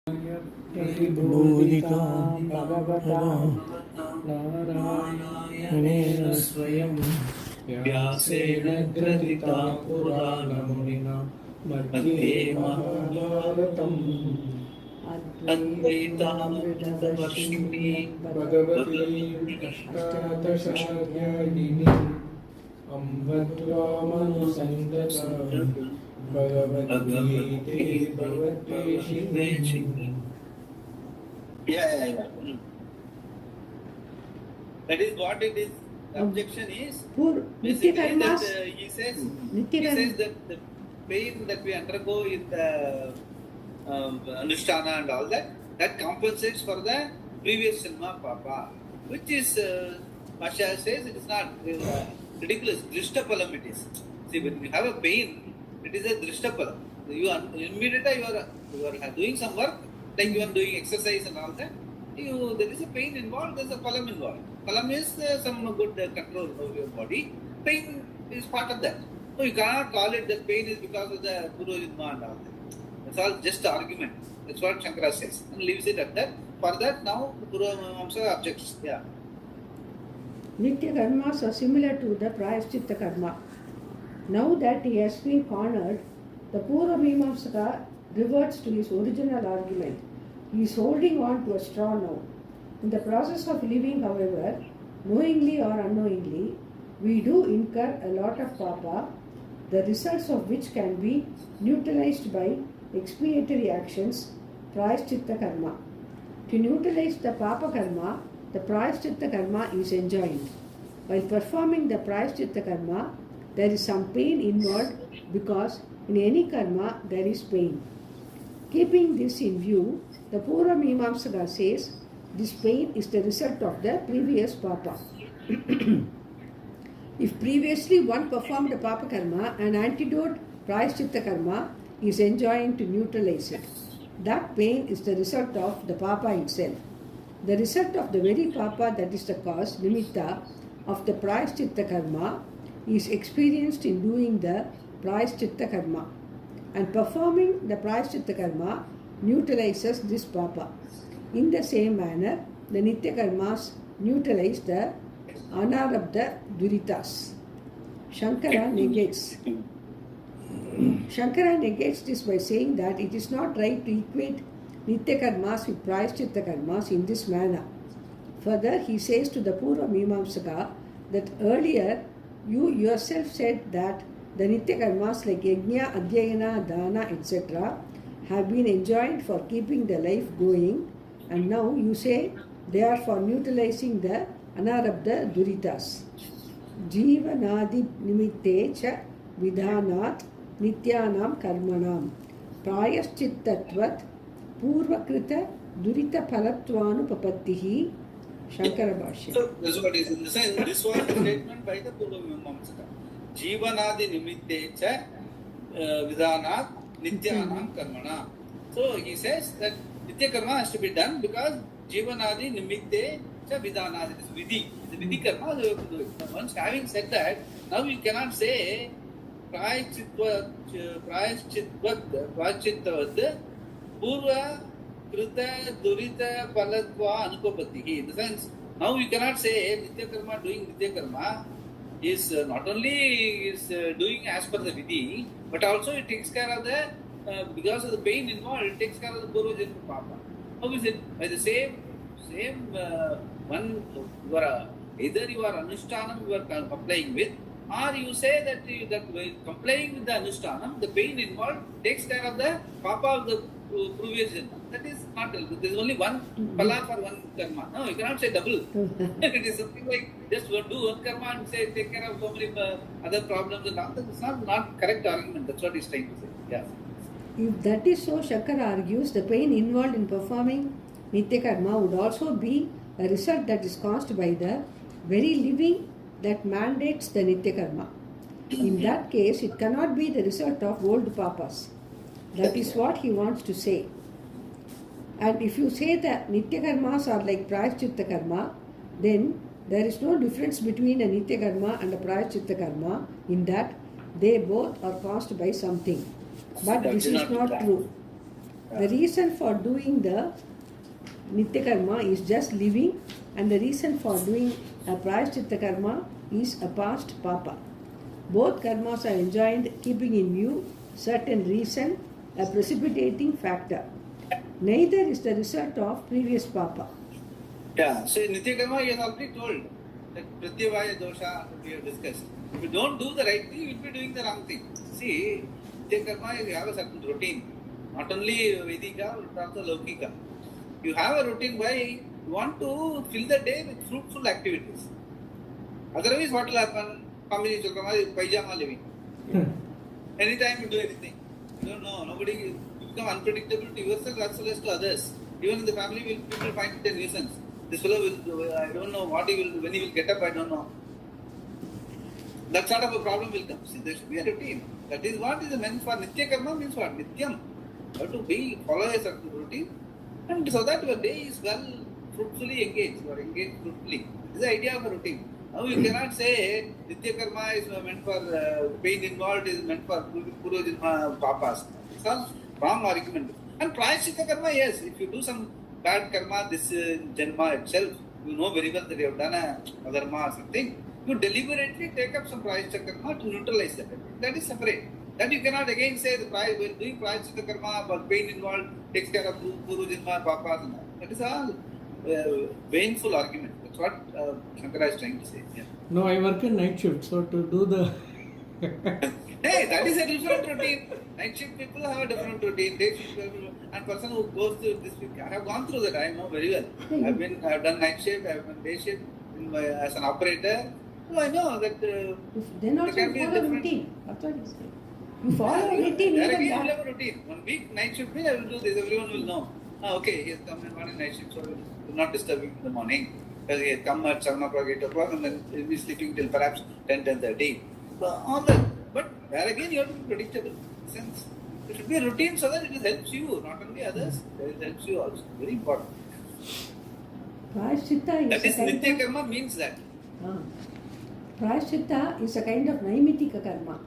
प्रतिबोधितां भगवता नारायणेन स्वयं व्यासेन ग्रथिता पुराणमुनिना मध्ये महाभारतम् अद्वैतामृतवर्षिणी भगवती अष्टादशाध्यायिनी अम्ब त्वामनुसन्ततं भगवद्गीते भगवद्वेषिणे. Yeah. That is what it is. The objection is basically that he says that the pain that we undergo in the Anushtana and all that compensates for the previous Sinma Papa, which is Pasha says it is not ridiculous. Drishtapalam it is. See, when you have a pain, it is a Drishtapalam. You are immediately you are doing some work, like you are doing exercise and all that. There is a pain involved, there is a palam involved. Palam is some good control of your body. Pain is part of that. So you cannot call it that pain is because of the Purvajinma and all that. That's all just argument. That's what Shankara says and leaves it at that. For that now Purva Mimamsa objects. Yeah. Nitya karmas are similar to the Prayaschitta karma. Now that he has been cornered, the Purva Mimamsaka reverts to his original argument. He is holding on to a straw now. In the process of living, however, knowingly or unknowingly, we do incur a lot of papa, the results of which can be neutralized by expiatory actions, Prayaschitta karma. To neutralize the papa karma, the Prayaschitta karma is enjoined. While performing the Prayaschitta karma, there is some pain involved because in any karma there is pain. Keeping this in view, the Purva Mimamsaka says this pain is the result of the previous papa. If previously one performed a papa karma, an antidote Prayaschitta karma is enjoined to neutralize it. That pain is the result of the papa itself. The result of the very papa that is the cause, nimitta, of the Prayaschitta karma is experienced in doing the Prayaschitta karma. And performing the Prayaschitta karma neutralizes this papa. In the same manner, the Nitya karmas neutralize the anarabdha duritas. Shankara negates this by saying that it is not right to equate Nitya karmas with Prayaschitta karmas in this manner. Further, he says to the Purva Mimamsaka that earlier you yourself said that the Nitya karmas like Yajna, Adhyayana, Dana, etc. have been enjoined for keeping the life going, and now you say they are for neutralizing the anarabdha duritas. Jivanadi nimitte cha vidhanat nityanam karmanam prayaschittatvat purvakrita durita phalatvanupapattihi. Shankara Bhashya. So this is what is in the sense. This was the statement by the Purva Mimamsaka. Jivanadi nimitte cha vidhanat nityanam karmana. So he says that nitya karma has to be done because jivanadi nimitte cha vidhanat. It is vidhi. The vidhi karma you have to do it. Once having said that, now you cannot say prayaschitvat purva krita durita palatva anupapatihi. In the sense, now you cannot say nitya karma doing nitya karma is not only is doing as per the vidhi, but also it takes care of the because of the pain involved, it takes care of the Purva Janma Papa. How is it? By the same one, either you are Anushtanam you are complying with, or you say that complying with the Anushtanam, the pain involved takes care of the Papa of the previous Janma. That is not, there is only one pala for one karma. No, you cannot say double. It is something like just do one karma and say take care of so many other problems and all. That is not correct argument. That's what he is trying to say. Yeah. If that is so, Shankara argues the pain involved in performing Nitya karma would also be a result that is caused by the very living that mandates the Nitya karma. In that case, it cannot be the result of old papas. That is what he wants to say. And if you say that Nitya karmas are like Prayaschitta karma, then there is no difference between a Nitya karma and a Prayaschitta karma in that they both are caused by something. But this is not true. The reason for doing the Nitya Karma is just living, and the reason for doing a Prayaschitta Karma is a past Papa. Both karmas are enjoined keeping in view certain reason, a precipitating factor. Neither is the result of previous Papa. Yeah, so Nitya Karma he has already told that Pratyavaya dosha we have discussed. If you don't do the right thing, you will be doing the wrong thing. See, Nitya Karma you have a certain routine. Not only Vedika, but also Laukika. You have a routine why you want to fill the day with fruitful activities. Otherwise, what will happen? Family pajama living. Anytime you do anything. You don't know, nobody will become unpredictable to yourself as well as to others. Even in the family, people find it a nuisance. This fellow will, I don't know what he will, when he will get up, I don't know. That sort of a problem will come. See, there should be a routine. That is what is meant for Nitya Karma means what? Nityam. You have to follow a certain routine, and so that your day is well fruitfully engaged. You are engaged fruitfully. This is the idea of a routine. Now you cannot say Nitya Karma is meant for pain involved, is meant for Purva Papas. It's all wrong argument. And Prayaschitta Karma, yes, if you do some bad karma this Janma itself, you know very well that you have done a adharma or something, you deliberately take up some Prayaschitta Karma to neutralize that. That is separate. That you cannot again say the when doing Prayaschitta Karma, but pain involved takes care of Purva Janma, Papas and all. That is all painful argument. That's what Shankara is trying to say. Yeah. No, I work in night shift, so to do the Hey, that is a different routine. Night shift people have a different routine. Day shift people, and person who goes through this, I have gone through that. I know very well. I have done night shift. I have done day shift as an operator. So I know that. Then also can you be a follow different routine. That's what he said. You follow routine. There again, Even you that. have a routine. 1 week night shift means I will do this. Everyone will know. Okay, he has come in morning night shift, so I will not disturb him in the morning. Because he has come at 7 o'clock, 8 o'clock, and then he will be sleeping till perhaps 10, 10:30. So all that. But there again, you have to be predictable. Since it should be a routine so that it helps you, not only others. It helps you also. Very important. Prayaschitta is That is a kind Nitya of, Karma means that. Prayaschitta is a kind of Naimitika Karma.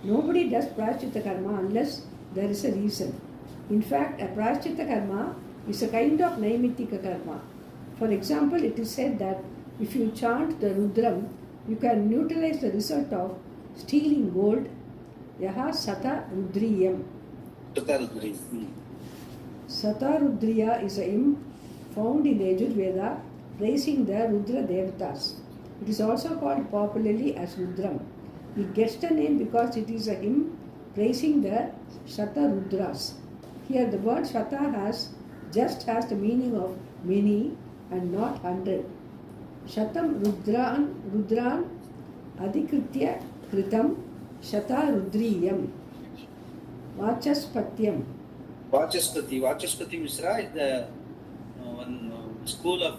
Nobody does Prayaschitta Karma unless there is a reason. In fact, a Prayaschitta Karma is a kind of Naimitika Karma. For example, it is said that if you chant the Rudram, you can neutralize the result of stealing gold. Yaha Sata Rudriyam. Sata Rudriya is a hymn found in the Yajurveda praising the Rudra Devatas. It is also called popularly as Rudram. It gets the name because it is a hymn praising the Shata Rudras. Here the word Shata just has the meaning of many and not 100. Shatam Rudran Adhikritya Kritam Shata Rudriyam. Vachaspatyam. Vachaspati Mishra is the one school of,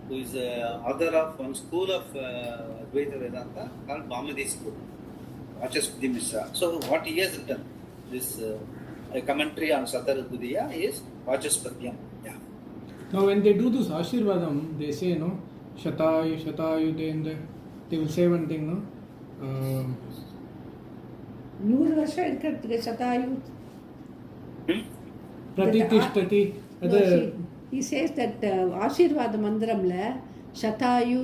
who is the author of one school of Advaita Vedanta called Bhamadi school. Vachaspati Mishra. So what he has written, this a commentary on Satarudriya is Vachaspatyam. Yeah. now when they do this Ashirvadam, they say no Shatayu, they will say one thing, no. 100 வருஷம் இருக்கிறதுக்கு சதாயு. Pratithishtati. He says that ஆசீர்வாத மந்திரம்ல சதாயு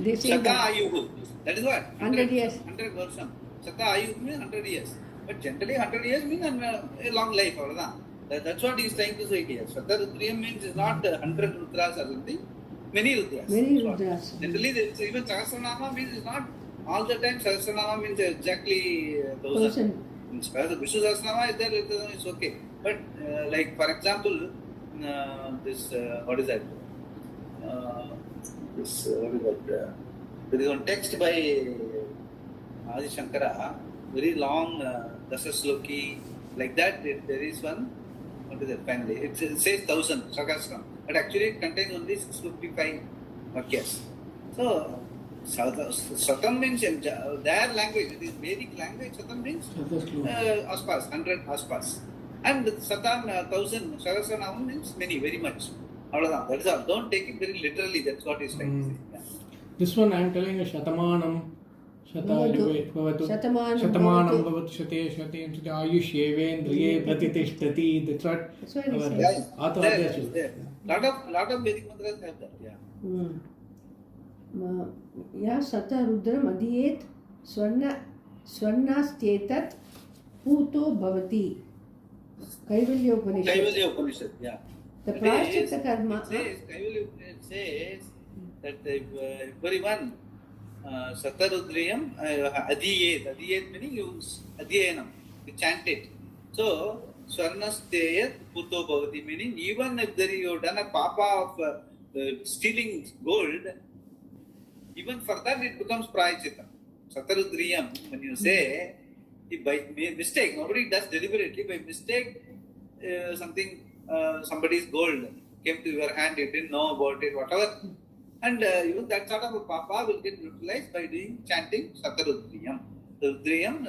they say Shata that Ayuhu. That is what? 100 years. 100 version. Shata Ayuhu means 100 years. But generally 100 years means a long life. That's what he is trying to say here. Shata Rudriyam means is not 100 Rudras or something. Many Rudras. Many Rudras. Generally, even Sahasranama means is not all the time. Sahasranama means exactly 1000. Vishnu Sahasranama is there, it's okay. But like for example, this what is that? There is one text by Adi Shankara, very long, Dasasloki, like that. There is one. What is that finally? It says 1000 Sahasranam, but actually it contains only 655 vakyas. So Satam means in their language, it is Vedic language. Satam means aspas, 100 aspas. And Satam 1000 Sahasranam means many, very much. That is all. Don't take it very literally. That's what he's trying to say. Yeah. This one I am telling a Shatamanam, Shatayu bhavatu. Shatamanam bhavatu shate shate ayushyevendriye pratitishthati. That's what. That's what he says. Yeah, Atha there, Adhyashu. there. Lot of Vedic mantras have that. Yeah. या सतरुद्रम अधियेत स्वर्णास्त्येतत् पूतो भवति. Kaivalya Upanishad. Kaivalya Upanishad, yeah. The prayaschitta karma. Kaivalya Upanishad says that everyone Satarudriyam Adiyet meaning you Adhyayanam, you chant it. So Swarnasteyat Puto Bhavati meaning even if you have done a papa of stealing gold, even for that it becomes prayaschitta. Satarudriyam, when you say, if by mistake, nobody does deliberately, by mistake somebody's gold came to your hand, you didn't know about it, whatever. And even that sort of a papa will get utilized by chanting Satarudriyam. Satarudriyam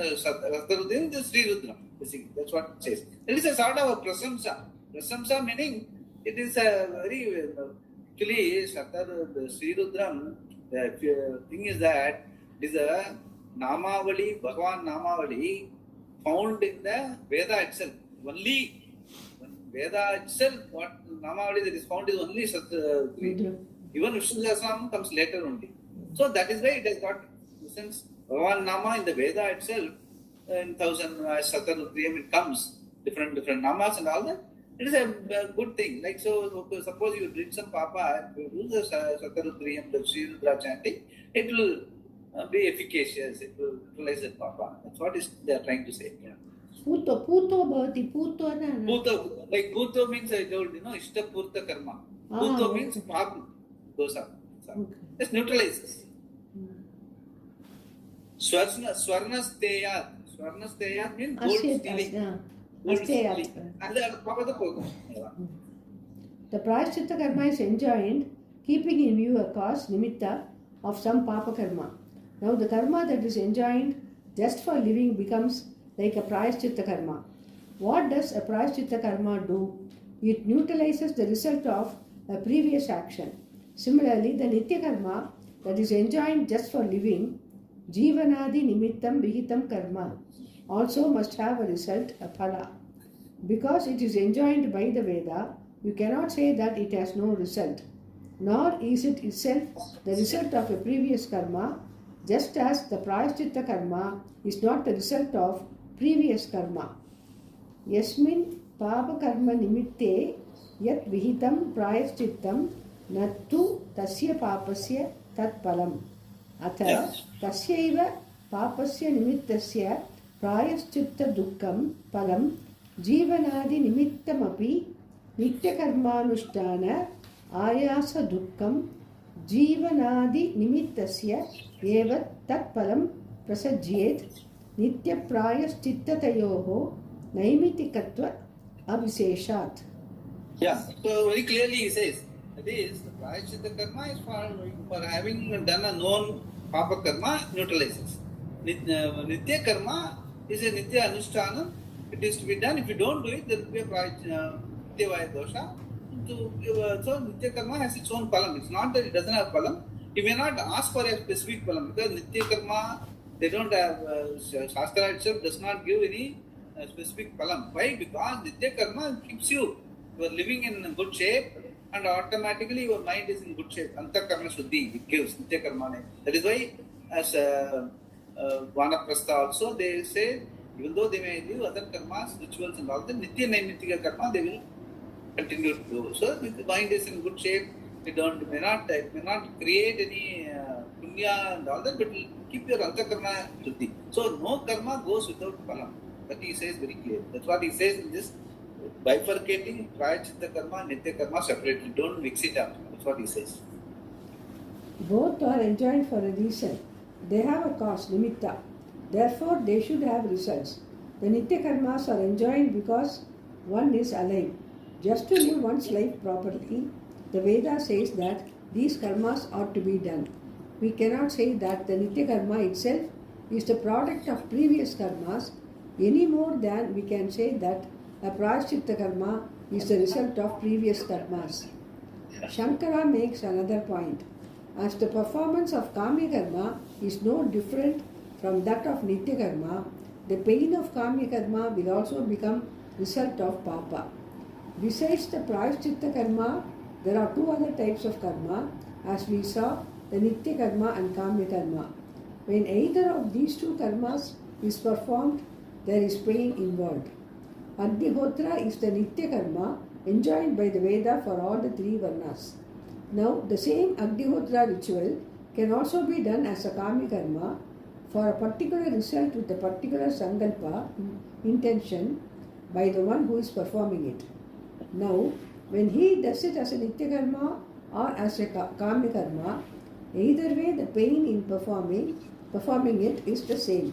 is Sri Rudram. That's what it says. It is a sort of a prasamsa. Prasamsa meaning it is a very, actually, Sri Rudram, the thing is that it is a Namavali, Bhagavan Namavali found in the Veda itself. Only Veda itself, what Namavali that is found is only Satarudriyam. Even Vishnu Sahasranam comes later only. So that is why it has got, since Bhagavan Nama in the Veda itself, in 1000 Satarudriyam it comes, different namas and all that. It is a good thing. Like so, suppose you read some papa, you do the Satarudriyam, the Sri Rudra chanting, it will be efficacious, it will utilize the papa. That's what they are trying to say. Yeah. Puto bhavati, puto na. Puto, like puto means I told you, Ishta Purta Karma. Puto means papa. Goes up. It neutralizes. Swarnasteyat. Swarnasteyat means gold stealing. The prayaschitta karma is enjoined keeping in view a cause, nimitta, of some papa karma. Now the karma that is enjoined just for living becomes like a prayaschitta karma. What does a prayaschitta karma do? It neutralizes the result of a previous action. Similarly, the nitya karma that is enjoined just for living, jivanadi nimittam vihitam karma, also must have a result, a phala. Because it is enjoined by the Veda, you cannot say that it has no result. Nor is it itself the result of a previous karma, just as the prayaschitta karma is not the result of previous karma. Yasmin papa karma nimitte yat vihitam prayashchittam nattu tasya papasya tat palam. Atha tasyaiva papasya nimittasya prayashchitta dukkam palam jivanadi nimittamapi nityakarmanushtana ayasa dukkam jivanadi nimittasya evat tat palam prasajyet nitya prayashchittatayoho naimitikatva avisheshat. Yeah, so very clearly he says, that is, the prayaschitta karma is for having done a known papa karma, neutralizes. Nitya karma is a nitya anushtana. It is to be done. If you don't do it, there will be a nityavaya dosha. So nitya karma has its own palam. It's not that it doesn't have palam. You may not ask for a specific palam because nitya karma, they don't have, Shastra itself does not give any specific palam. Why? Because nitya karma keeps you are living in good shape and automatically your mind is in good shape. Antakarma Shuddhi, it gives nitya karma name. That is why as Vanaprastha also they say, even though they may do other karmas, rituals and all, the nitya naimittika karma they will continue to do. So the mind is in good shape. It may not create any punya and all that, but will keep your antakarma shuddhi. So no karma goes without palam. That he says very clear. That's what he says in this bifurcating prayaschitta karma, nitya karma separately. Don't mix it up. That's what he says. Both are enjoined for a reason. They have a cause, nimitta. Therefore, they should have results. The nitya karmas are enjoined because one is alive. Just to live one's life properly, the Veda says that these karmas ought to be done. We cannot say that the nitya karma itself is the product of previous karmas any more than we can say that a prayaschitta karma is the result of previous karmas. Shankara makes another point. As the performance of kami karma is no different from that of Nitya Karma, the pain of Kamya Karma will also become result of Papa. Besides the Prayaschitta Karma, there are two other types of karma, as we saw, the Nitya Karma and Kamya Karma. When either of these two karmas is performed, there is pain involved. Agnihotra is the Nitya Karma enjoined by the Veda for all the three Varnas. Now, the same Agnihotra ritual can also be done as a Kamya Karma for a particular result with a particular Sankalpa, intention, by the one who is performing it. Now, when he does it as a Nitya Karma or as a Kamya Karma, either way the pain in performing it is the same.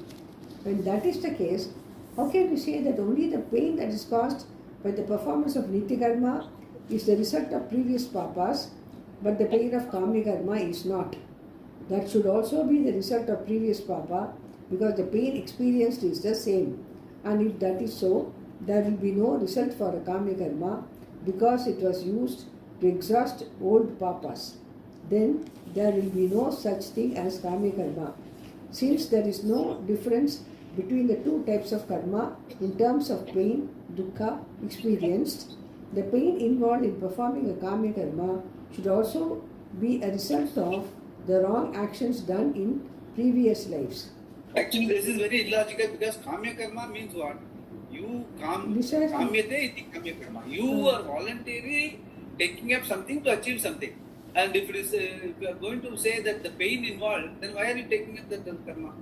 When that is the case, how can we say that only the pain that is caused by the performance of Nitya Karma is the result of previous papas, but the pain of Kamya Karma is not? That should also be the result of previous papa, because the pain experienced is the same. And if that is so, there will be no result for a Kamya Karma, because it was used to exhaust old papas. Then there will be no such thing as Kamya Karma. Since there is no difference between the two types of karma in terms of pain, dukkha, experienced, the pain involved in performing a Kamya Karma should also be a result of the wrong actions done in previous lives. Actually, this is very illogical, because Kamya Karma means what? You Kamyate iti Kamya Karma. You are voluntarily taking up something to achieve something. And if you are going to say that the pain involved, then why are you taking up the karma?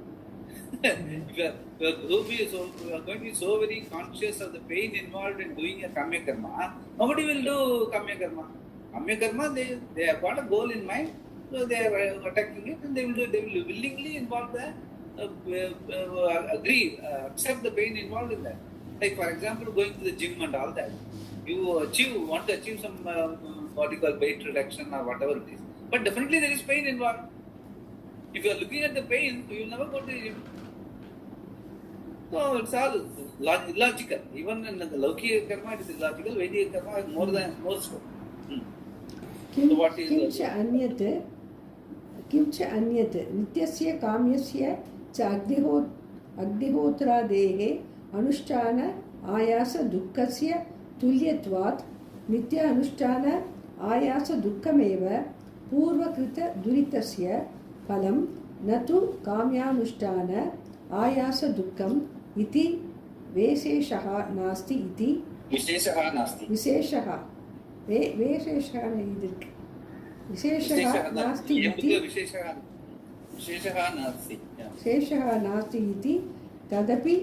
If you are going to be so very conscious of the pain involved in doing a Kamya Karma, nobody will do Kamya Karma. Kamya Karma, they have got a goal in mind, so they are attacking it, and they will willingly involve the accept the pain involved in that. Like, for example, going to the gym and all that. You want to achieve some what you call weight reduction or whatever it is. But definitely there is pain involved. If you are looking at the pain, you will never go to the gym. So it's all illogical. Even in the Laukika Karma, it is illogical. Vedic Karma is more so. So what is Kimcha anyat nityasya kamyasya cha agnihotradehe anushtana ayasa dukkasya tulyatvat nitya anushtana ayasa dukkameva purvakrita duritasya phalam natu kamyanushtana ayasa dukkam iti veseshaha nasti iti Visheshaha nasti. Visheshaha idhirukku. Visheshaha nasti iti Visheshaha nasti iti tadapi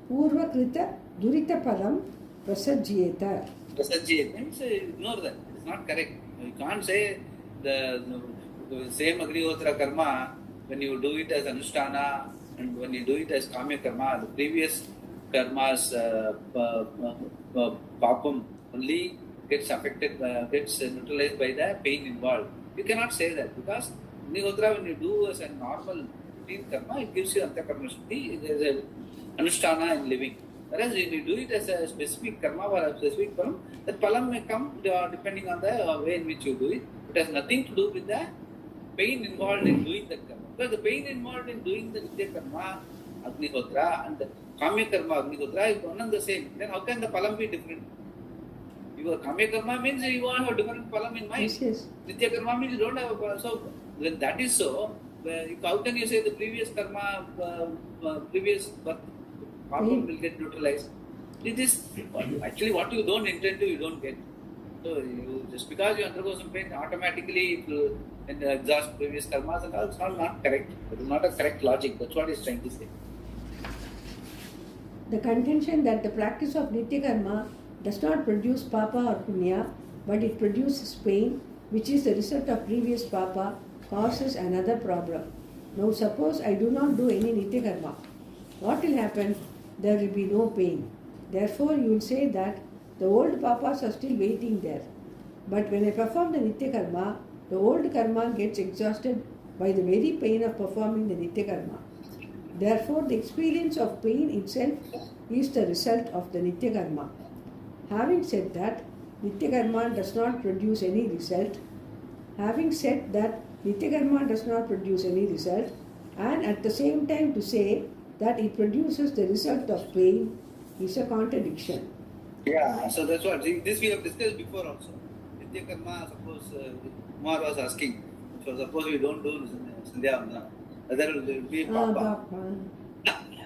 purvakrita durita palam prasajyeta. Prasajyeta means ignore that. It's not correct. You can't say the same Agnihotra Karma when you do it as Anushtana and when you do it as Kamya Karma. The previous karma's papam only gets affected, gets neutralized by the pain involved. You cannot say that, because Agnihotra, when you do as a normal routine karma, it gives you Antakarma Shuddhi, there is a Anushtana in living. Whereas when you do it as a specific karma or a specific palam, that palam may come depending on the way in which you do it. It has nothing to do with the pain involved in doing that karma. Because the pain involved in doing the Nitya Karma, Agnihotra, and the Kamya Karma, Agnihotra is one and the same. Then how can the palam be different? Your Kamya Karma means you have a different palam in mind. Yes. Nitya Karma means you don't have a palam. So when that is so, how can you say the previous karma, previous birth, palam will get neutralized? It is actually what you don't intend to, you don't get. So you, just because you undergo some pain, automatically it will exhaust previous karmas, and all. It's not correct. It is not a correct logic. That's what he's trying to say. The contention that the practice of Nitya Karma does not produce papa or punya, but it produces pain, which is the result of previous papa, causes another problem. Now suppose I do not do any Nitya Karma. What will happen? There will be no pain. Therefore you will say that the old papas are still waiting there. But when I perform the Nitya Karma, the old karma gets exhausted by the very pain of performing the Nitya Karma. Therefore the experience of pain itself is the result of the Nitya Karma. Having said that, Nitya Karma does not produce any result. and at the same time to say that it produces the result of pain is a contradiction. Yeah, so that's what. This we have discussed before also. Nitya karma, suppose Kumar was asking, so suppose we don't do Sandhya Vandana, whether it will be Papa.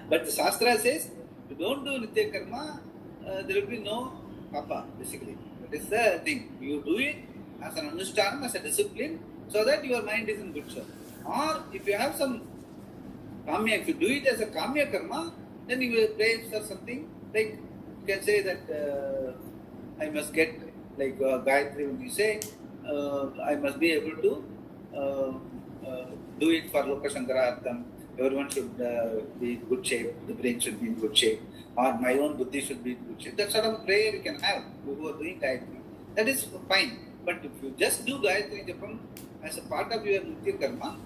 But the Shastra says, if you don't do Nitya karma, there will be no Papa, basically. That is the thing. You do it as an Anushthanam, as a discipline, so that your mind is in good shape. Or if you have some Kamya, if you do it as a Kamya karma, then you will pray for something like you can say that I must get like Gayatri when you say I must be able to do it for Loka Shankarartham. Everyone should be in good shape, the brain should be in good shape, or my own buddhi should be in good shape. That sort of prayer you can have who are doing Gayatri. That is fine. But if you just do Gayatri Japam as a part of your Nitya karma,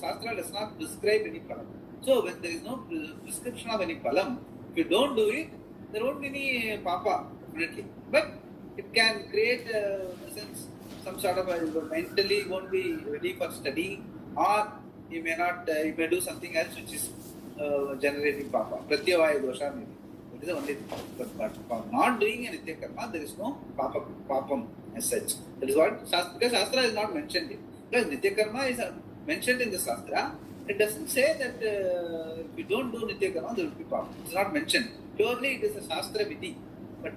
Shastra does not prescribe any palam. So when there is no prescription of any palam, if you don't do it, there won't be any papa, definitely. But it can create, in a sense, some sort of mentally won't be ready for study, or you may not, you may do something else which is generating papa. Pratyavaya dosha maybe. That is the only thing. But for not doing a Nitya karma, there is no papam as such. That is what, because Shastra is not mentioned it. Because Nitya karma is mentioned in the Shastra, it doesn't say that if you don't do Nitya karma, there will be papa. It's not mentioned. Purely it is a Shastra vidhi. But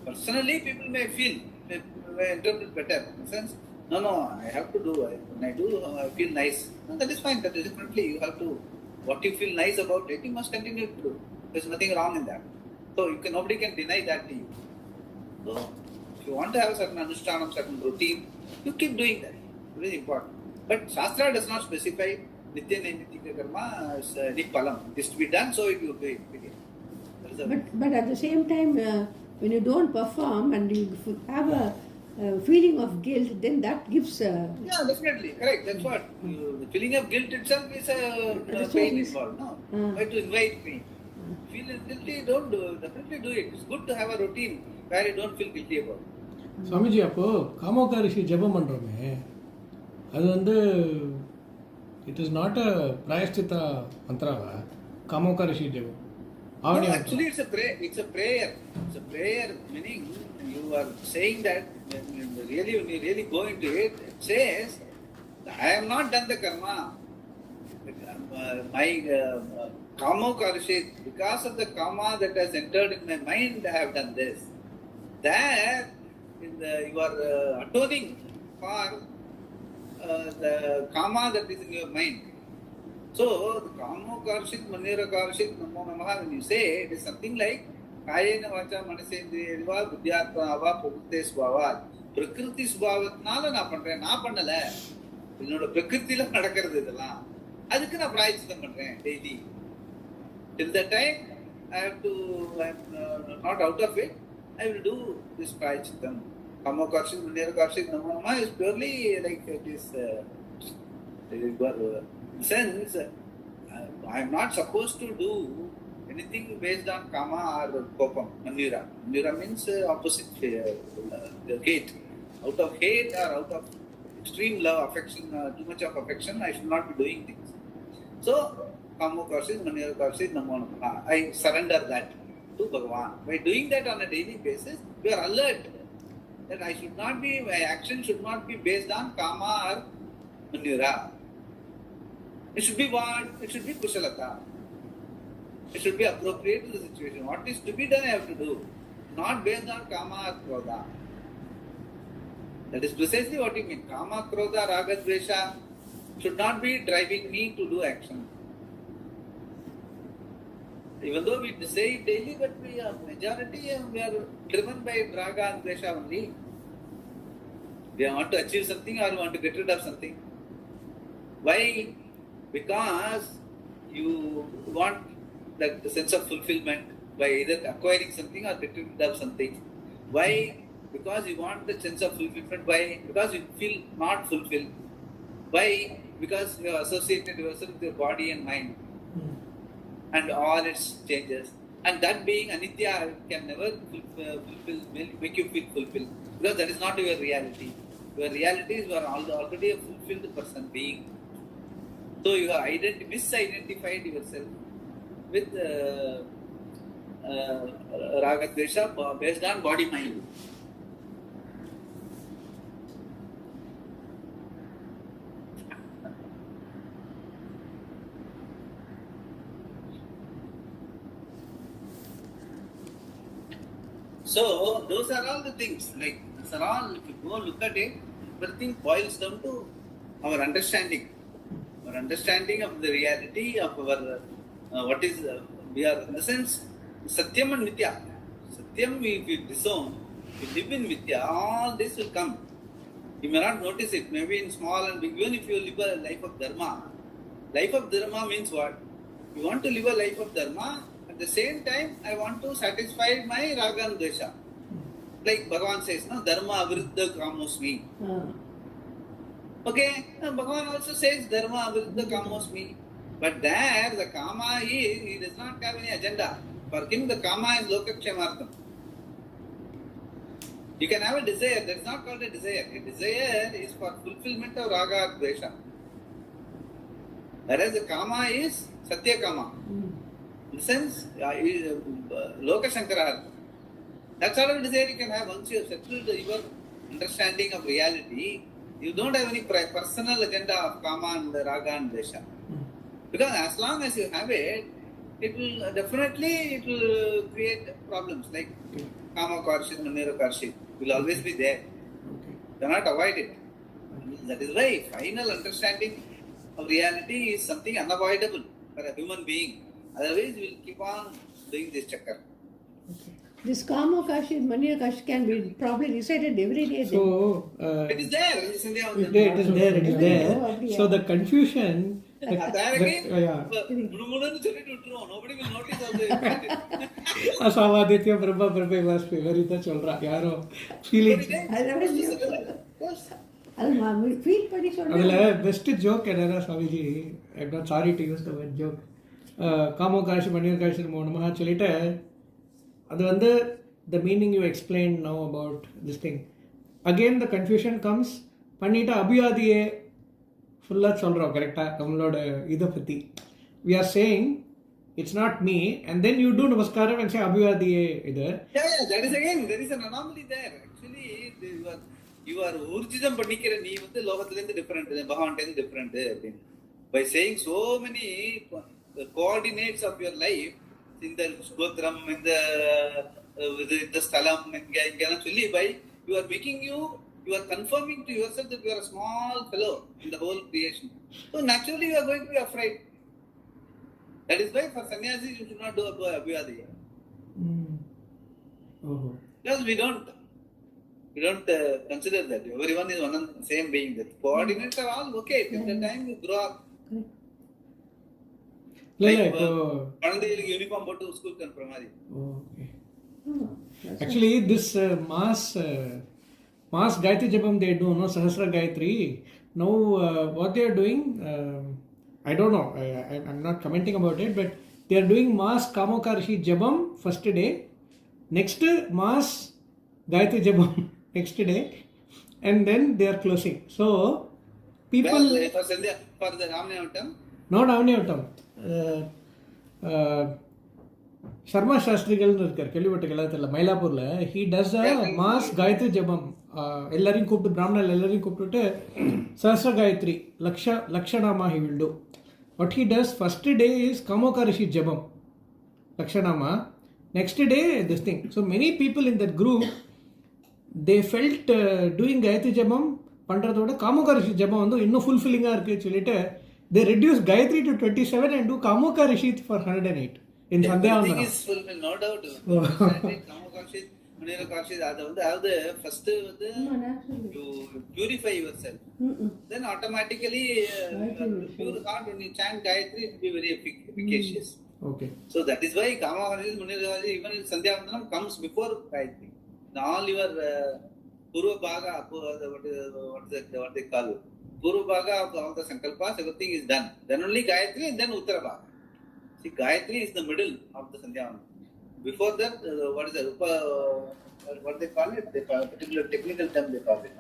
personally, people may feel, may interpret better. In the sense, no, I have to do. When I do, I feel nice. No, that is fine. That is definitely, you have to, what you feel nice about it, you must continue to do. There's nothing wrong in that. So nobody can deny that to you. So if you want to have a certain Anushtanam, certain routine, you keep doing that. It is important. But Shastra does not specify Nitya Naimittika karma as any palam. It is to be done, so it will be. But at the same time, when you don't perform and you have a feeling of guilt, then that gives. Yeah, definitely, correct. That's what. The feeling of guilt itself is a pain involved. No, why to invite pain? Feel guilty, don't do. Definitely do it. It's good to have a routine where you don't feel guilty about it. Swamiji அப்போ காமோகாரிஷி ஜெபம் பண்ணுறோமே அது வந்து it is not a பிராயஷ்சித்த மந்த்ராவா காமோகாரிஷி ஜெபம் No, actually it's a prayer. It's a prayer. It's a prayer, meaning you are saying that when you really go into it, it says, I have not done the karma. My kamokarishit, because of the karma that has entered in my mind, I have done this. That you are atoning for the karma that is in your mind. So, the kamo karshit, manira karshit, namo namaha, when you say, it is something like kayena vacha manasendriyava buddhyatmava prakriti svava. Prakriti svavathnaala na pandren, na pannala. Inoda prakrithila nadakkiradhu idella. Adukku na prayachitham pandren daily. Till that time I have to, I am not out of it, I will do this prayachitham. Kamo karshit, manira karshit, namo namaha is purely like it is sense, I am not supposed to do anything based on kama or kopam, manira. Manira means opposite, hate. Out of hate or out of extreme love, affection, too much of affection, I should not be doing things. So, kamo karshit, manira karshit, namo namaha. I surrender that to Bhagavan. By doing that on a daily basis, you are alert that I should not be, my action should not be based on kama or manira. It should be what? It should be kushalata. It should be appropriate to the situation. What is to be done, I have to do. Not based on kama or krodha. That is precisely what you mean. Kama, krodha, raga, dvesha should not be driving me to do action. Even though we say it daily, but we are majority, we are driven by raga and dvesha only. We want to achieve something or we want to get rid of something. Why? Because you want that sense of fulfillment by either acquiring something or getting rid of something. Why? Because you want the sense of fulfillment. Why? Because you feel not fulfilled. Why? Because you are associated yourself with your body and mind and all its changes. And that being anitya can never make you feel fulfilled, because that is not your reality. Your reality is you are already a fulfilled person being. So you have misidentified yourself with Raga Dvesha based on body mind. So those are all the things. Like these are all. If you go look at it, everything boils down to our understanding. Our understanding of the reality of our what is we are in the sense Satyam and Mithya. Satyam, if you disown, if you live in Mithya, all this will come. You may not notice it. Maybe in small and big. Even if you live a life of dharma, life of dharma means what? You want to live a life of dharma. At the same time, I want to satisfy my raga and dvesha. Like Bhagavan says, no, dharma aviruddha kamosmi. Okay, Bhagavan also says dharma aviruddha kamosmi. But there, the kama is, he does not have any agenda. For him, the kama is lokakshamartham. You can have a desire, that's not called a desire. A desire is for fulfillment of raga or dvesha. Whereas the kama is satya kama. In the sense, Loka Shankara. That sort of desire you can have once you have settled your understanding of reality. You don't have any personal agenda of Kama and Raga and Dvesha. Because as long as you have it, it will definitely create problems like Kama Karshit, Manira Karshit will always be there. You cannot avoid it. That is why final understanding of reality is something unavoidable for a human being. Otherwise, we will keep on doing this chakra. Okay. This Kama Kashi, Manira Kashi can be probably recited every day. So, it is there. it is there. So the confusion. Nobody will notice all the Asamaditya Brahma Brahma was Vivarita Cholra. Yaro feeling. Best joke, Swamiji. I'm not sorry to use the word joke. Kamo Kashi, Manir Kashi, Monamaha Chalita. That's the meaning you explained now about this thing. Again, the confusion comes. Panita Abhyadiye fulla solra, correct? Idapati. We are saying it's not me, and then you do Namaskaram and say Abhyadiye either. Yeah, that is again, there is an anomaly there. Actually, you are Urjidam Panikira Nee with the Lokatil different, Bhavan different. By saying so many coordinates of your life in the Gotram, in the Stalam, by you are making you are confirming to yourself that you are a small fellow in the whole creation. So naturally you are going to be afraid. That is why for sannyasis you should not do abhyadaya. Because we don't consider that. Everyone is one and the same being. The coordinates are all okay till the time you grow up. Like uniform to school can pramadi. Okay. Actually, this mass Gayatri Jabam they do, no Sahasra Gayatri. Now, what they are doing, I don't know. I'm not commenting about it, but they are doing mass Kamokarshi Jabam first day, next mass Gayatri Jabam next day, and then they are closing. So, people. Well, for the Ramnavatam? Not Ramnavatam. Sharma Shastrigal irukar kelivapattikala thella Mailapurla, he does a mass Gayatri Jabam. Ellarin kooptu Brahmana ellarin kooptute Sahasra Gayatri Lakshanama he will do. What he does first day is Kamokarishi Jabam Lakshanama. Next day this thing. So many people in that group they felt doing Gayatri Jabam pandrathoda Kamokarishi Jabam vandu inno fulfilling ah irukku solite they reduce Gayatri to 27 and do Kamokarishi for 108 in Sandhya. Everything is fulfilled, no doubt. Kamokarishi, Manira Karshi, have the first you purify yourself. Then automatically pure heart when you chant Gayatri it will be very efficacious. Okay. So that is why Kamokarishi, Manira Karshi, even in Sandhya Vandanam comes before Gayatri. All your Purva Bhaga, what they call Purva Bhaga of all the Sankalpas, everything is done. Then only Gayatri and then Uttara Bhaga. See, Gayatri is the middle of the Sandhya. Before that, what is the what they call it? They call a particular technical term they call it.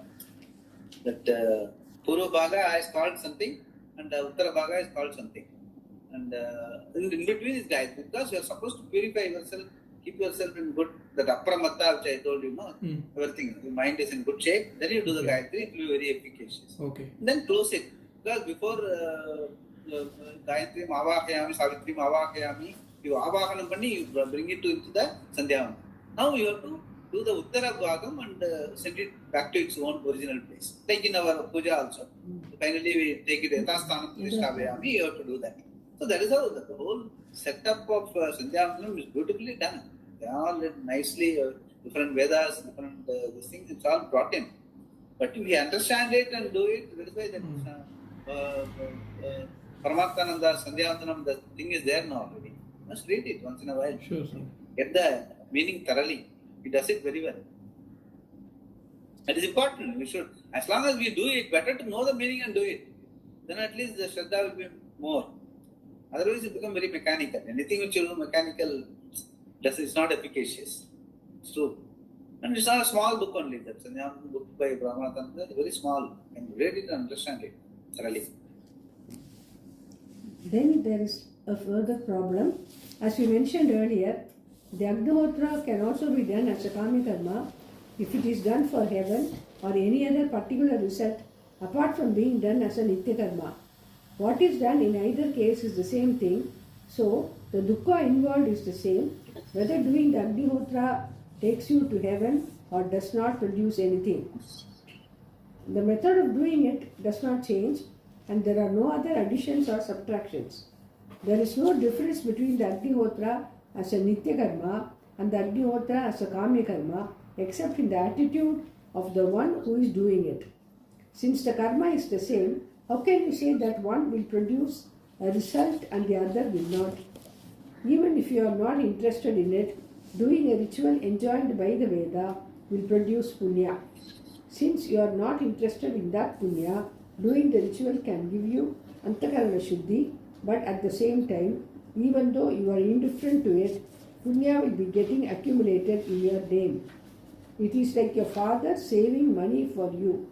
That Purva Bhaga is called something and Uttara Bhaga is called something. And in between is Gayatri, because you are supposed to purify yourself, keep yourself in good, that Apramatta which I told you, no? Everything, your mind is in good shape, then you do the Gayatri, it will be very efficacious. Okay. Then close it, because before Gayatri Avahayami, Savitri Avahayami, you Avahanam Panni, you bring it into the Sandhyavanam. Now you have to do the Uttara Bhagam and send it back to its own original place. Like in our puja also. Finally we take it Yathastanam Pratishthapayami, you have to do that. So that is how the whole setup of Sandhyavanam is beautifully done. They are all nicely, different Vedas, different these things, it's all brought in. But if we understand it and do it, that is why that Paramatmananda Sandhyavanam, the thing is there now already. You must read it once in a while. Sure, sir. Get the meaning thoroughly. He does it very well. That is important. We should, as long as we do it, better to know the meaning and do it. Then at least the Shraddha will be more. Otherwise, it becomes very mechanical. Anything which you do mechanical, it's not efficacious. It's true. And it's not a small book only. That Sandhyavanam book by Brahmanatanda, very small. And read it and understand it thoroughly. Then there is a further problem. As we mentioned earlier, the Agnihotra can also be done as a Kami Karma if it is done for heaven or any other particular result apart from being done as a Nitya Karma. What is done in either case is the same thing, so the dukkha involved is the same, whether doing the Agnihotra takes you to heaven or does not produce anything. The method of doing it does not change, and there are no other additions or subtractions. There is no difference between the Agnihotra as a Nitya Karma and the Agnihotra as a Kami Karma, except in the attitude of the one who is doing it. Since the karma is the same, how can you say that one will produce a result and the other will not? Even if you are not interested in it, doing a ritual enjoined by the Veda will produce punya. Since you are not interested in that punya, doing the ritual can give you antakarana shuddhi, but at the same time, even though you are indifferent to it, punya will be getting accumulated in your name. It is like your father saving money for you.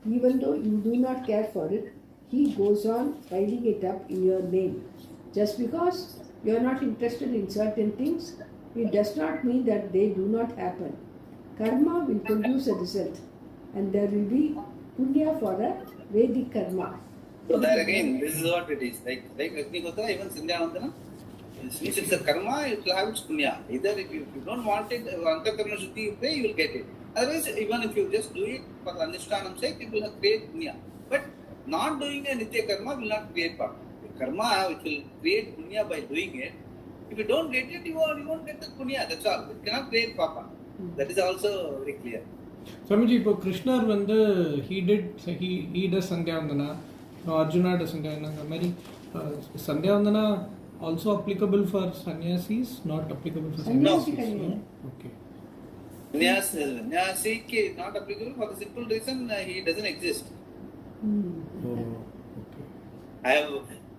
Even though you do not care for it, he goes on piling it up in your name. Just because you are not interested in certain things, it does not mean that they do not happen. Karma will produce a result, and there will be punya for a Vedic karma. So there again, this is what it is. Like Agnihotra, even Sandhyavandanam, since it's a karma, it will have its punya. Either if you don't want it, antakarana shuddhi you pray, you will get it. Otherwise, even if you just do it for Anishtanam's sake, it will create punya. But not doing a Nitya karma will not create papa. The karma which will create punya by doing it, if you don't get it, you won't get the punya. That's all. It cannot create papa. That is also very clear. Swamiji, இப்போ கிருஷ்ணர் வந்து he does Sandhyavandana, Arjuna does Sandhyavandana, அந்த மாதிரி Sandhyavandana also applicable for sannyasis, not applicable for sannyasis? No. Okay. Sannyasi is not applicable for the simple reason he doesn't exist. Oh, okay.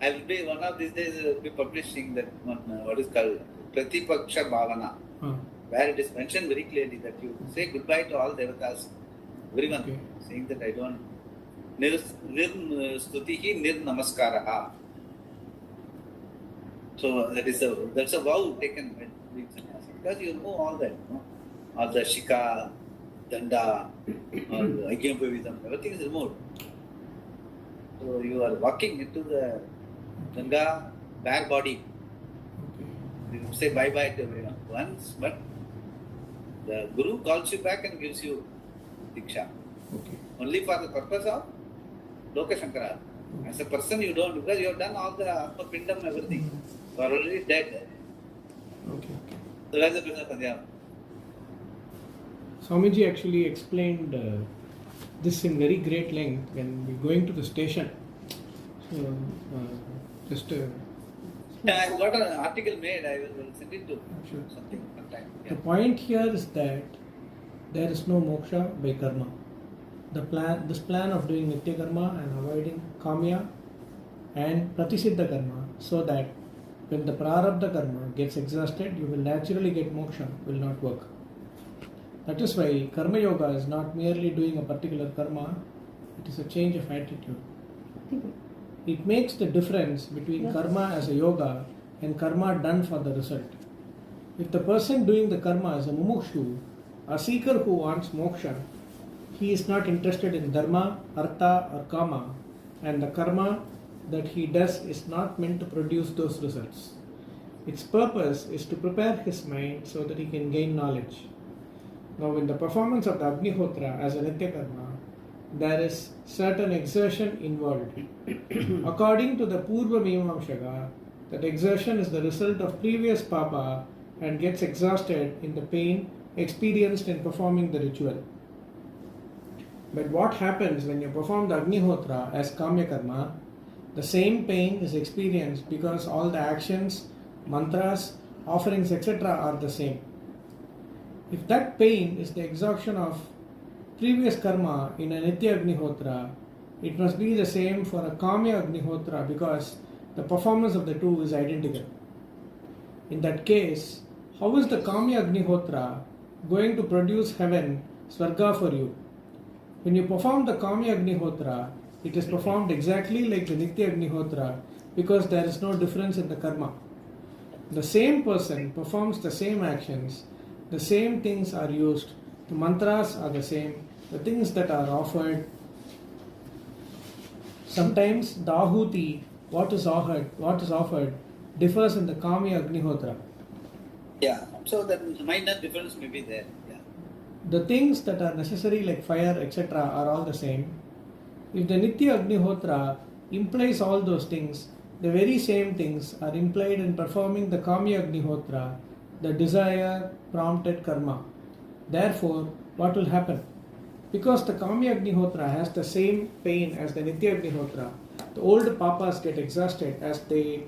I will be one of these days be publishing that one, what is called Pratipaksha Bhavana, where it is mentioned very clearly that you say goodbye to all devatas, everyone, saying that I don't nir stutihi nir namaskaraha. So that's a vow taken by doing sannyasi, because you remove all that, all the shika, danda, all the agyambavidam, everything is removed. So you are walking into the Ganga bare body. You say bye-bye to everyone once, but the Guru calls you back and gives you Diksha. Okay. Only for the purpose of Loka Shankara. As a person you don't, because you have done all the Atma Pindam, everything. You are already dead. Okay. So that's the business of Sandhyavanam. Swamiji actually explained this in very great length when we going to the station. So, just Yeah, I got an article made. I will send it to something sometime. Yeah. The point here is that there is no moksha by karma. This plan of doing nitya karma and avoiding kamya and pratisiddha karma, so that when the prarabdha karma gets exhausted, you will naturally get moksha, will not work. That is why karma yoga is not merely doing a particular karma, it is a change of attitude. It makes the difference between karma as a yoga and karma done for the result. If the person doing the karma is a mumukshu, a seeker who wants moksha, he is not interested in dharma, artha or kama, and the karma that he does is not meant to produce those results. Its purpose is to prepare his mind so that he can gain knowledge. Now, in the performance of the Agnihotra as a Nitya Karma, there is certain exertion involved. According to the Purva Mimamsaka, that exertion is the result of previous papa and gets exhausted in the pain experienced in performing the ritual. But what happens when you perform the Agnihotra as Kamya Karma? The same pain is experienced because all the actions, mantras, offerings, etc. are the same. If that pain is the exhaustion of previous karma in a Nitya Agnihotra, it must be the same for a Kamya Agnihotra because the performance of the two is identical. In that case, how is the Kamya Agnihotra going to produce heaven, Swarga for you? When you perform the Kamya Agnihotra, it is performed exactly like the Nitya Agnihotra because there is no difference in the karma. The same person performs the same actions, the same things are used, the mantras are the same, the things that are offered. Sometimes the ahuti, what is offered, differs in the Kamya Agnihotra. Yeah, so that minor difference may be there. Yeah. The things that are necessary like fire, etc. are all the same. If the Nitya Agnihotra implies all those things, the very same things are implied in performing the Kamya Agnihotra, the desire prompted karma. Therefore, what will happen? Because the Kamya Agnihotra has the same pain as the Nitya Agnihotra, the old papas get exhausted as they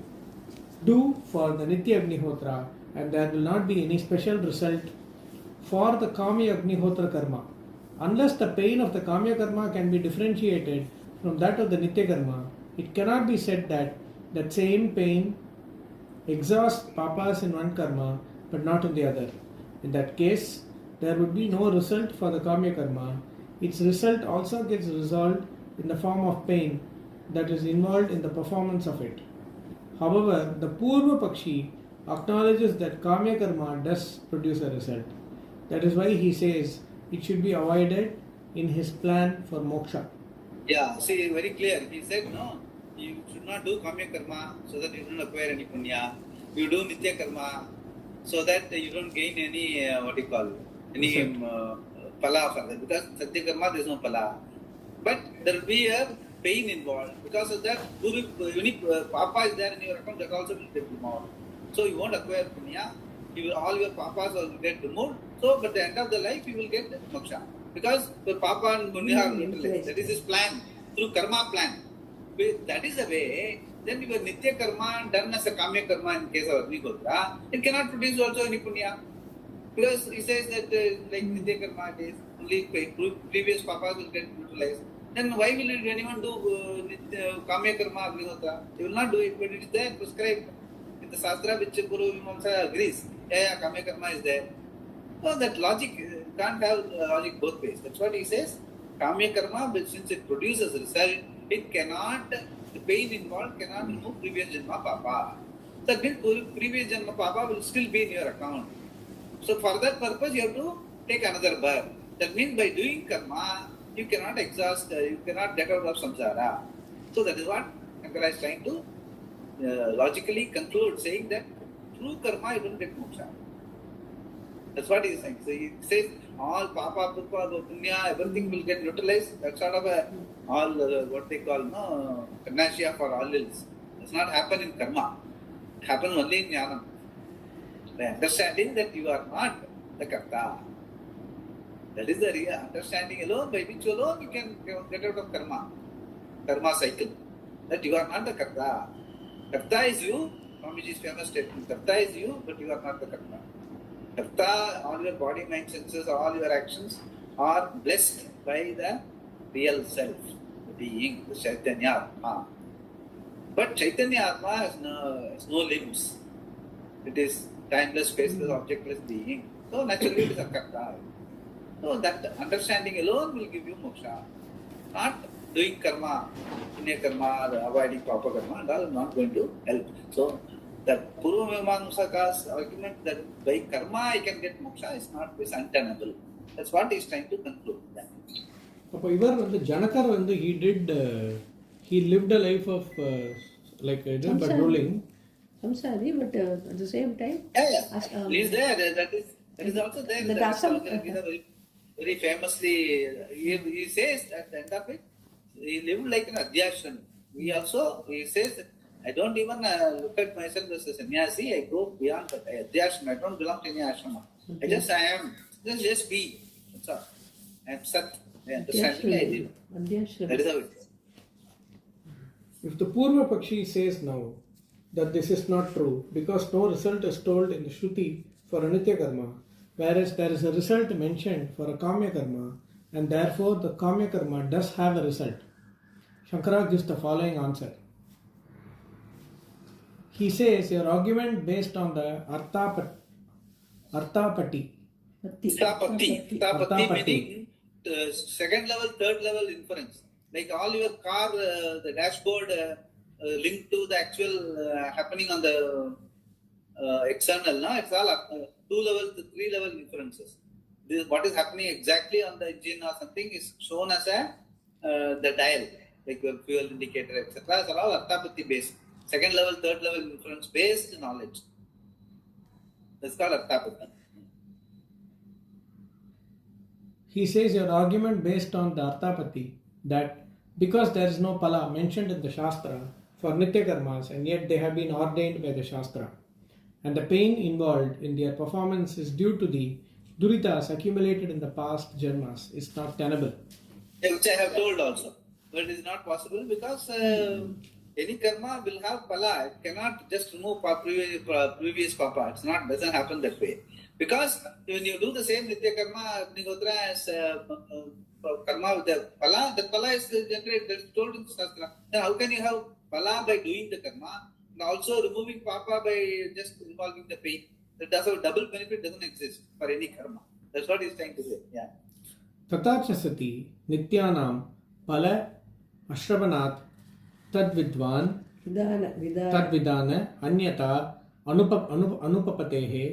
do for the Nitya Agnihotra, and there will not be any special result for the Kamya Agnihotra karma. Unless the pain of the Kamya karma can be differentiated from that of the Nitya karma, it cannot be said that that same pain exhausts papas in one karma but not in the other. In that case, there would be no result for the Kamya karma. Its result also gets resolved in the form of pain that is involved in the performance of it. However, the Purva Pakshi acknowledges that Kamya karma does produce a result. That is why he says it should be avoided in his plan for moksha. Yeah, see, very clear. He said, no, you should not do Kamya Karma so that you don't acquire any punya. You do Nitya Karma so that you don't gain any, any pala for that. Because Satya Karma, there is no pala. But there will be a pain involved. Because of that, papa is there in your account, that also will get removed. So you won't acquire punya. All your papas will get removed. So, but at the end of the life, you will get moksha. Because the papa and punya are utilized. That is his plan, through karma plan. That is the way, then your Nitya Karma done as a Kamya Karma in case of Agnihotra, it cannot produce also any punya. Because he says that like Nitya Karma it is, only previous papas will get utilized. Then why will anyone do Kamya Karma Agnihotra? They will not do it, but it is there prescribed. In the Shastra which Guru Vimamsa agrees, Kamya Karma is there. So that logic can't have logic both ways. That's what he says. Kamya Karma, but since it produces result, it cannot, the pain involved cannot remove previous Janma Papa. That means previous Janma Papa will still be in your account. So for that purpose, you have to take another birth. That means by doing karma, you cannot exhaust, you cannot get out of samsara. So that is what Shankara is trying to logically conclude, saying that through karma you don't get moksha. That's what he is saying. So he says all papa, purpa, punya, everything will get utilized. That's sort of all what they call panacea for all ills. Does not happen in karma. It happens only in jnana. The understanding that you are not the karta. That is the real understanding alone, by which alone you can get out of karma cycle. That you are not the karta. Karta is you. Swamiji's famous statement. Karta is you, but you are not the karta. Karta, all your body, mind, senses, all your actions are blessed by the real self, the being, the Chaitanya Atma. But Chaitanya Atma has no limbs. It is timeless, spaceless, objectless being. So naturally it is a karta. So that understanding alone will give you moksha. Not doing karma, punya karma, or avoiding proper karma, and all is not going to help. So, the Purva Mimamsaka's argument that by karma I can get moksha is untenable. That's what he's trying to conclude. அப்போ இவர் வந்து ஜனகர் வந்து he lived a life of like but ruling. Samsari, but at the same time, He's there. That is also there. That is very famously, he says at the end of it, he lived like an adhyashan. He says, I don't even look at myself as a sannyasi. I go beyond that. Adhyashan. I don't belong to any ashrama. I am. Just be. That's all. I am Sat. I understand. I live. That is how it is. If the Purva Pakshi says now that this is not true because no result is told in the Shruti for a Nitya Karma, whereas there is a result mentioned for a Kamya Karma, and therefore the Kamya Karma does have a result, Shankara gives the following answer. He says your argument based on the Arthapati meaning second level, third level inference. Like all your car, the dashboard linked to the actual happening on the external. No, it's all 2 level to 3 level inferences. What is happening exactly on the engine or something is shown as the dial, like your fuel indicator, etc. It's all Arthapati based. Second level, third level inference based knowledge. That's called Arthapati. He says your argument based on the Arthapati that because there is no pala mentioned in the Shastra for Nitya Karmas and yet they have been ordained by the Shastra and the pain involved in their performance is due to the Duritas accumulated in the past Janmas is not tenable. Which I have told also. But it is not possible because any karma will have pala. It cannot just remove previous papa. Doesn't happen that way. Because when you do the same Nitya Karma, Agnihotra as karma with the pala is generated, that's told in the Shastra. Then how can you have pala by doing the karma and also removing papa by just involving the pain? That does have double benefit doesn't exist for any karma. That's what he's trying to say. Yeah. Tatacha sati nityanam pala ashravanat tadvidvan tadvidana anyata anupapatehe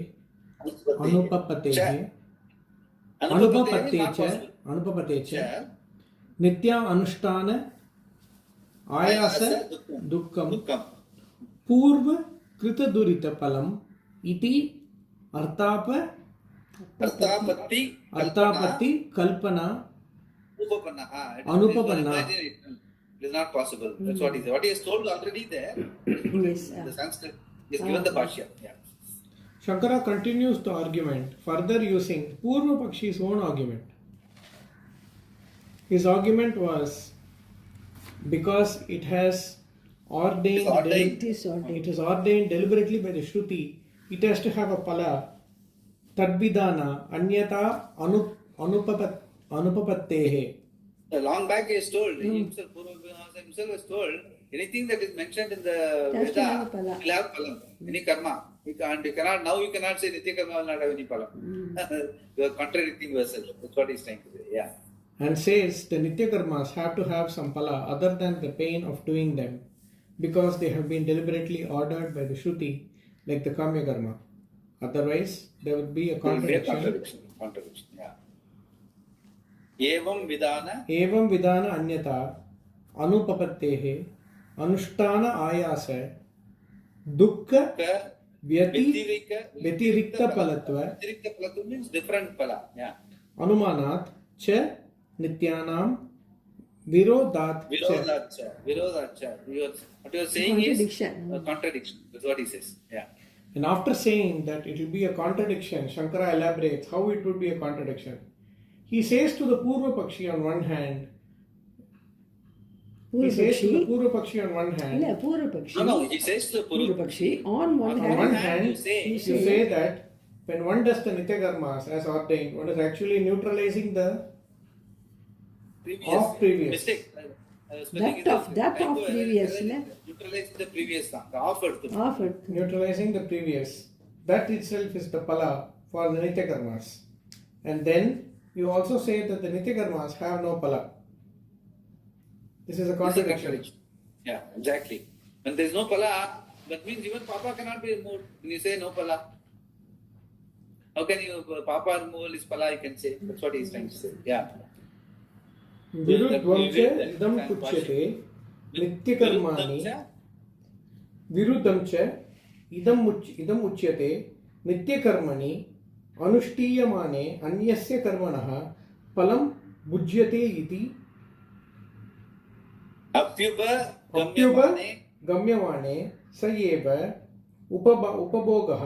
nitya anushtana ayasa dukkam purva krita durita palam iti arthapati kalpana anupapanna. It is not possible. That's what he said. What he has told already there. Yes. The Sanskrit. He has given the Bhashya. Yeah. Shankara continues the argument further using Purva Pakshi's own argument. His argument was because it has it is ordained deliberately by the Shruti, it has to have a pala, tadvidana, anyata anupapattehe. Long back he is told, himself was told, anything that is mentioned in the Veda will have palam, any karma. You cannot say Nitya Karma will not have any palam. You are contradicting yourself. That's what he is trying to say. Yeah. And says the Nitya Karmas have to have some pala other than the pain of doing them because they have been deliberately ordered by the Shruti like the Kamya Karma. Otherwise, there would be a contradiction. Yeah. Evam vidana anyata anupapattehe anushtana ayasa dukkha व्यतिरिक्त पलत्व means different pala. Yeah. अनुमानात् च नित्यानां विरोधात् च. What you are saying is a contradiction. That's what he says. Yeah. And after saying that it will be a contradiction, Shankara elaborates how it would be a contradiction. He says to the Purva Pakshi on one hand, he says to the Purva Pakshi on one hand. No, he says to the Purva Pakshi on one hand. You say that when one does the Nitya Karmas as ordained, one is actually neutralizing the previous. Mistake. That of previous. Neutralizing the previous, the offered. Neutralizing the previous. That itself is the pala for the Nitya Karmas. And then you also say that the Nitya Karmas have no pala. This is a This is a contradiction. contradiction. Yeah, exactly. When there is no pala, that means even papa cannot be removed. When you say no pala, how can you, papa removal is pala, you can say. That's what he is trying to say. Yeah. विरुद्धं च इदं उच्यते नित्यकर्माणि विरुद्धं च इदम् उच्यते नित्यकर्मणि अनुष्ठीयमाने अन्यस्य कर्मणः फलं भुज्यते इति अप्युप गम्यमाने स एव उपभोगः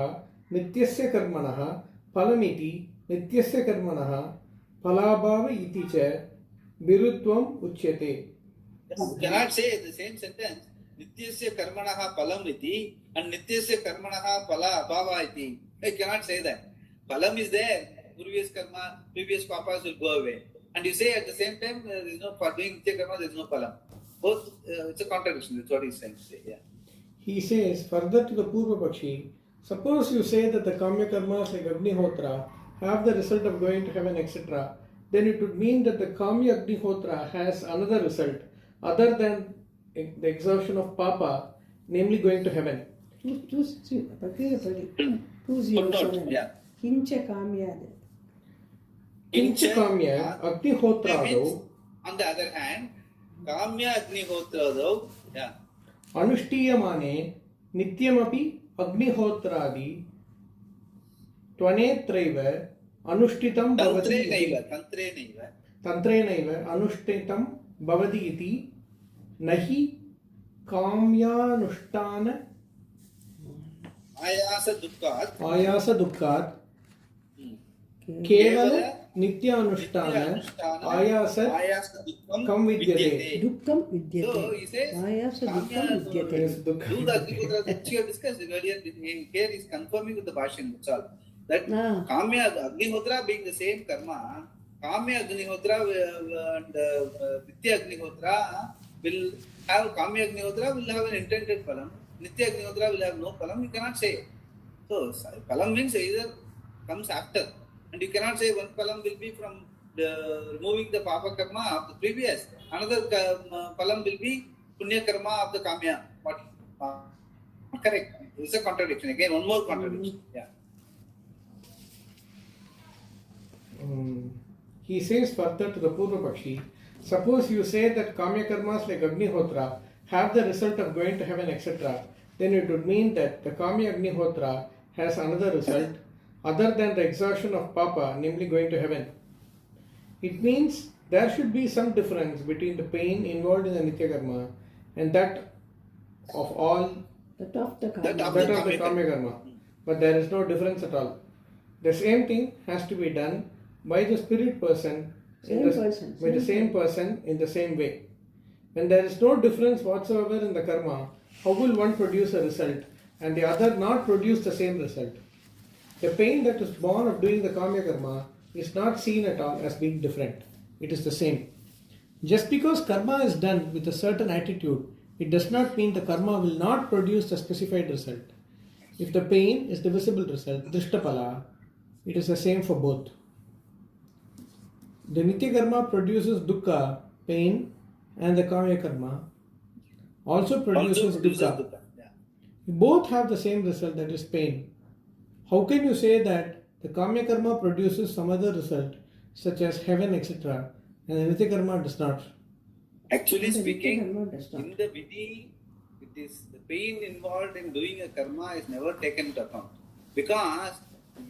नित्यस्य कर्मणः फलमिति नित्यस्य कर्मणः फलाभाव इति च विरुद्धम् उच्यते. You cannot say the same sentence. Nityasya karmanaha palam iti and nityasya karmanaha pala abhava iti. You cannot say that. Palam is there. Previous karma, previous papas will go away. And you say at the same time, there is no, for doing nitya karma, there is no palam. Both, it's a contradiction. That's what he's trying to say. Yeah. He says further to the Purva Pakshi, suppose you say that the Kamya karmas like Agnihotra have the result of going to heaven, etc., then it would mean that the Kamya Agnihotra has another result other than the exhaustion of Papa, namely going to heaven. 207. Yeah. Kincha kamya. Kincha Kamya Agnihotrado. On the other hand, Kamya Agnihotrado, yeah. Anushthiyamane Nityamapi Agnihotradi Tvanetraiva Anushtitam Bhavati Tantrenaiva Anushtitam Bhavati iti Nahi Kamyanushtana Ayasa Dukkat Kevala Nitya Anushtana Ayasa Kam Vidyate. Dukkam vidyate. So he says, Ayasa dukkam vidyate. do the Agnihotra that you have discussed earlier. Here is confirming with the Bhashan. That's all. That Kamya Agnihotra being the same karma, Kamya Agnihotra and Nitya Agnihotra will have, Kamya Agnihotra will have an intended palam, Nitya Agnihotra will have no palam. You cannot say. So palam means either comes after, and you cannot say one palam will be from removing the papa karma of the previous, another palam will be punya karma of the Kamya. What? Correct. It's a contradiction. Again, one more contradiction. Yeah. He says further to the Purva Pakshi, suppose you say that Kamya karmas like Agnihotra have the result of going to heaven, etc., then it would mean that the Kamya Agnihotra has another result other than the exhaustion of Papa, namely going to heaven. It means there should be some difference between the pain involved in the Nitya karma and that of all That of the that kamya. of the Kamya karma. But there is no difference at all. The same thing has to be done by the spirit person, by the same person in the same way. When there is no difference whatsoever in the karma, how will one produce a result and the other not produce the same result? The pain that is born of doing the Kamya karma is not seen at all as being different. It is the same. Just because karma is done with a certain attitude, it does not mean the karma will not produce the specified result. If the pain is the visible result, Drishtapala, it is the same for both. The Nitya karma produces dukkha, pain, and the Kamya karma also produces dukkha. Yeah. Both have the same result, that is pain. How can you say that the Kamya karma produces some other result, such as heaven, etc., and the Nitya karma does not? Actually The speaking, Nitya karma does not. in the Vidhi, it is the pain involved in doing a karma is never taken into account. Because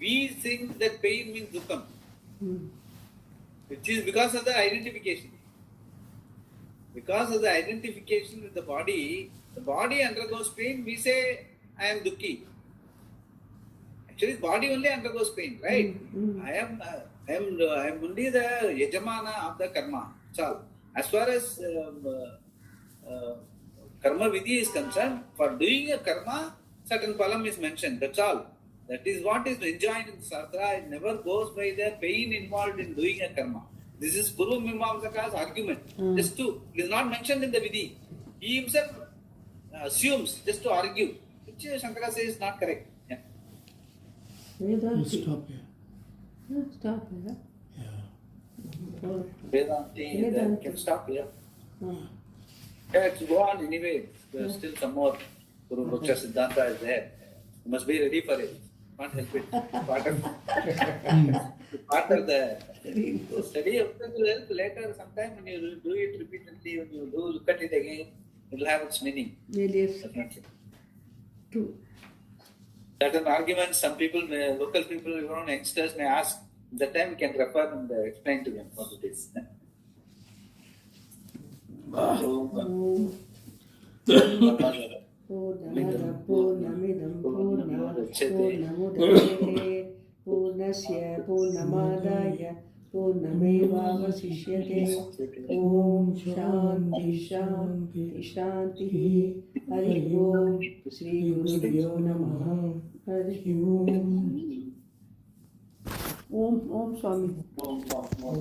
we think that pain means dukkam, which is because of the identification. Because of the identification with the body undergoes pain, we say, I am dukkhi. Actually, body only undergoes pain, right? I am only the yajamana of the karma. So, as far as karma vidhi is concerned, for doing a karma, certain palam is mentioned. That's all. That is what is enjoined in Sastra. It never goes by the pain involved in doing a karma. This is Purva Mimamsaka's argument. Just to, it is not mentioned in the vidhi. He himself assumes just to argue, which Shankara says is not correct. Yeah. Vedanti. Stop here. Stop here. Yeah. Vedanti, can stop here. Yeah, to go on anyway. There's still some more. Guru Bhaksha Siddhanta is there. You must be ready for it. Can't help it. Part of the study of it will help later. Sometime when you do it repeatedly, when you do look at it again, it will have its meaning. Yes, Definitely. true. Certain arguments, some people, local people, youngsters may ask. That time we can refer and explain to them what it is. Purnamada Purnamidam Purnamudachyate Purnasya Purnamadaya Purnamevavasishyate. Om Shanti Shanti Shanti. Hari Om. Shri Gurubhyo Namaha. Hari Om. Om Swami. Om.